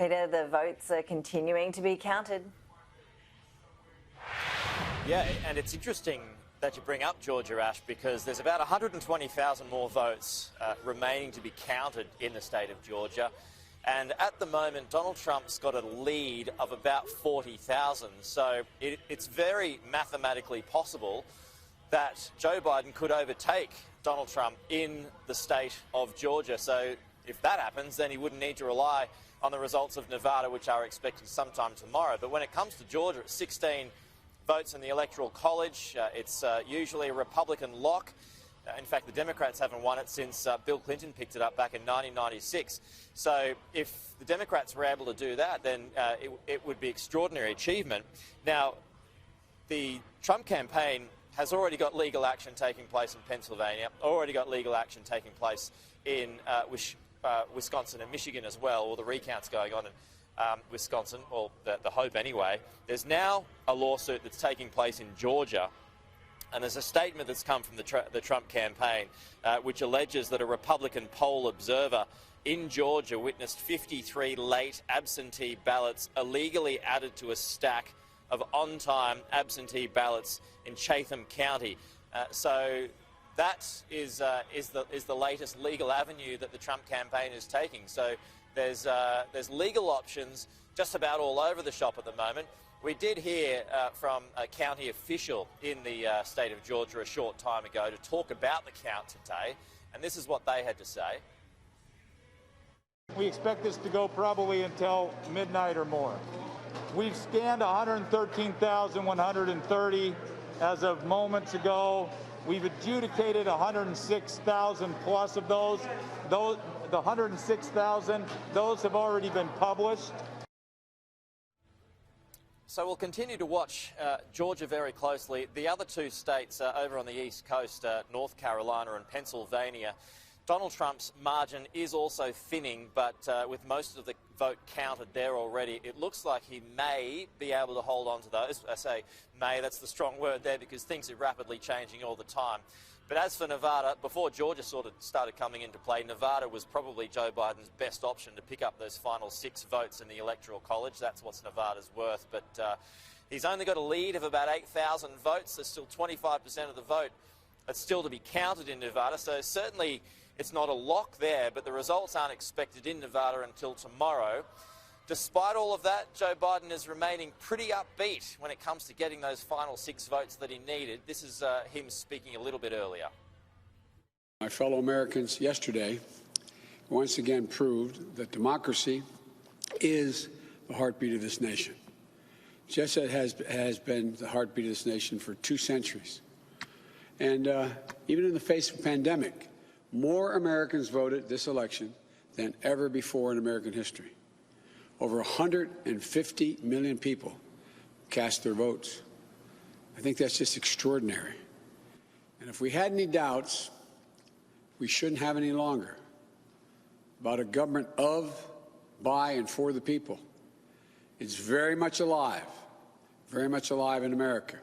Peter, the votes are continuing to be counted. Yeah, and it's interesting that you bring up Georgia, Ash, because there's about 120,000 more votes remaining to be counted in the state of Georgia. And at the moment, Donald Trump's got a lead of about 40,000. So it's very mathematically possible that Joe Biden could overtake Donald Trump in the state of Georgia. So if that happens, then he wouldn't need to rely on the results of Nevada, which are expected sometime tomorrow. But when it comes to Georgia, it's 16 votes in the Electoral College. It's usually a Republican lock. In fact, the Democrats haven't won it since Bill Clinton picked it up back in 1996. So if the Democrats were able to do that, then it would be extraordinary achievement. Now, the Trump campaign has already got legal action taking place in Pennsylvania, already got legal action taking place in Wisconsin and Michigan as well, or the recounts going on in Wisconsin, or the hope anyway. There's now a lawsuit that's taking place in Georgia. And there's a statement that's come from the Trump campaign which alleges that a Republican poll observer in Georgia witnessed 53 late absentee ballots illegally added to a stack of on-time absentee ballots in Chatham County. So that is the latest legal avenue that the Trump campaign is taking. So there's legal options just about all over the shop at the moment. We did hear from a county official in the state of Georgia a short time ago to talk about the count today, and this is what they had to say. We expect this to go probably until midnight or more. We've scanned 113,130 as of moments ago. We've adjudicated 106,000 plus of those. The 106,000, those have already been published. So we'll continue to watch Georgia very closely. The other two states over on the East Coast, North Carolina and Pennsylvania, Donald Trump's margin is also thinning, but with most of the vote counted there already, it looks like he may be able to hold on to those. I say may, that's the strong word there because things are rapidly changing all the time. But as for Nevada, before Georgia sort of started coming into play, Nevada was probably Joe Biden's best option to pick up those final 6 votes in the Electoral College. That's what Nevada's worth. But he's only got a lead of about 8,000 votes. There's still 25% of the vote that's still to be counted in Nevada. So certainly it's not a lock there, but the results aren't expected in Nevada until tomorrow. Despite all of that, Joe Biden is remaining pretty upbeat when it comes to getting those final 6 votes that he needed. This is him speaking a little bit earlier. My fellow Americans yesterday once again proved that democracy is the heartbeat of this nation, just as it has been the heartbeat of this nation for 2 centuries. And even in the face of a pandemic, more Americans voted this election than ever before in American history. Over 150 million people cast their votes. I think that's just extraordinary. And if we had any doubts, we shouldn't have any longer about a government of, by, and for the people. It's very much alive in America.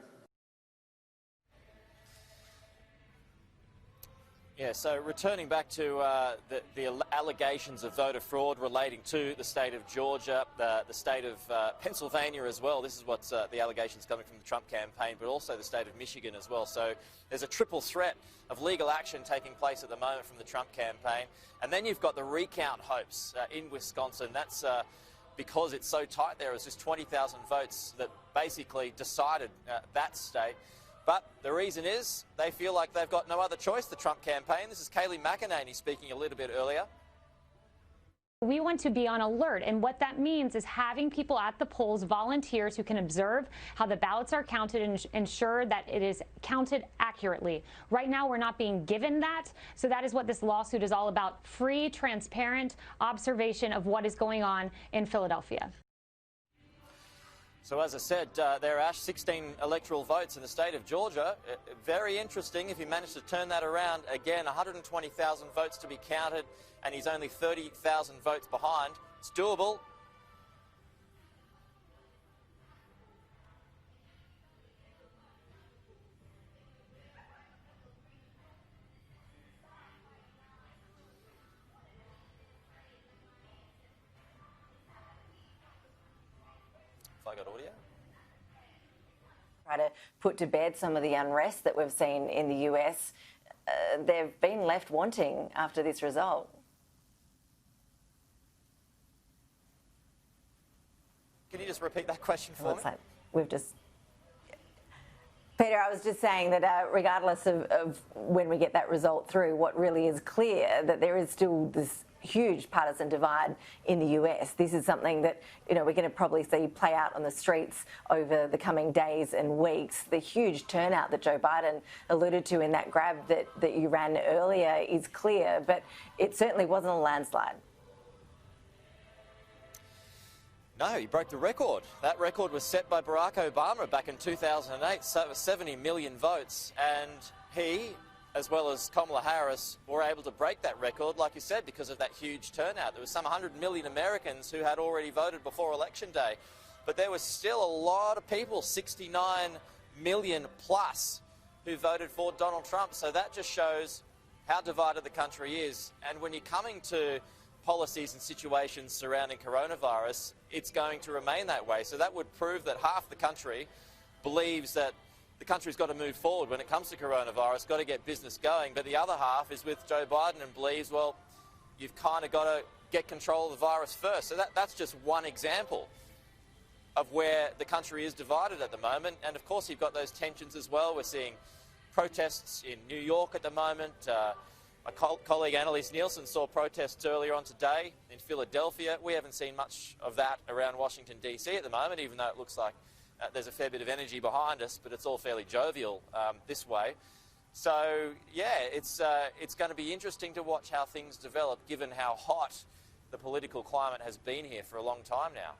Yeah, so returning back to the allegations of voter fraud relating to the state of Georgia, the state of Pennsylvania as well. This is what's the allegations coming from the Trump campaign, but also the state of Michigan as well. So there's a triple threat of legal action taking place at the moment from the Trump campaign. And then you've got the recount hopes in Wisconsin. That's because it's so tight there. It was just 20,000 votes that basically decided that state. But the reason is they feel like they've got no other choice, the Trump campaign. This is Kayleigh McEnany speaking a little bit earlier. We want to be on alert, and what that means is having people at the polls, volunteers who can observe how the ballots are counted and ensure that it is counted accurately. Right now, we're not being given that, so that is what this lawsuit is all about, free, transparent observation of what is going on in Philadelphia. So as I said, there are 16 electoral votes in the state of Georgia. Very interesting if he managed to turn that around. Again, 120,000 votes to be counted, and he's only 30,000 votes behind. It's doable. I got audio. Try to put to bed some of the unrest that we've seen in the US. They've been left wanting after this result. Can you just repeat that question for me? We've just... Peter, I was just saying that regardless of when we get that result through, what really is clear that there is still this huge partisan divide in the US. This is something that, you know, we're going to probably see play out on the streets over the coming days and weeks. The huge turnout that Joe Biden alluded to in that grab that you ran earlier is clear, but it certainly wasn't a landslide. No, he broke the record. That record was set by Barack Obama back in 2008, so 70 million votes, and he, as well as Kamala Harris, were able to break that record, like you said, because of that huge turnout. There was some 100 million Americans who had already voted before Election Day, but there was still a lot of people, 69 million plus, who voted for Donald Trump. So that just shows how divided the country is. And when you're coming to policies and situations surrounding coronavirus, it's going to remain that way. So that would prove that half the country believes that the country's got to move forward when it comes to coronavirus, got to get business going. But the other half is with Joe Biden and believes, well, you've kind of got to get control of the virus first. So that's just one example of where the country is divided at the moment. And of course, you've got those tensions as well. We're seeing protests in New York at the moment. My colleague Annalise Nielsen saw protests earlier on today in Philadelphia. We haven't seen much of that around Washington, D.C. at the moment, even though it looks like there's a fair bit of energy behind us, but it's all fairly jovial this way. So, yeah, it's going to be interesting to watch how things develop, given how hot the political climate has been here for a long time now.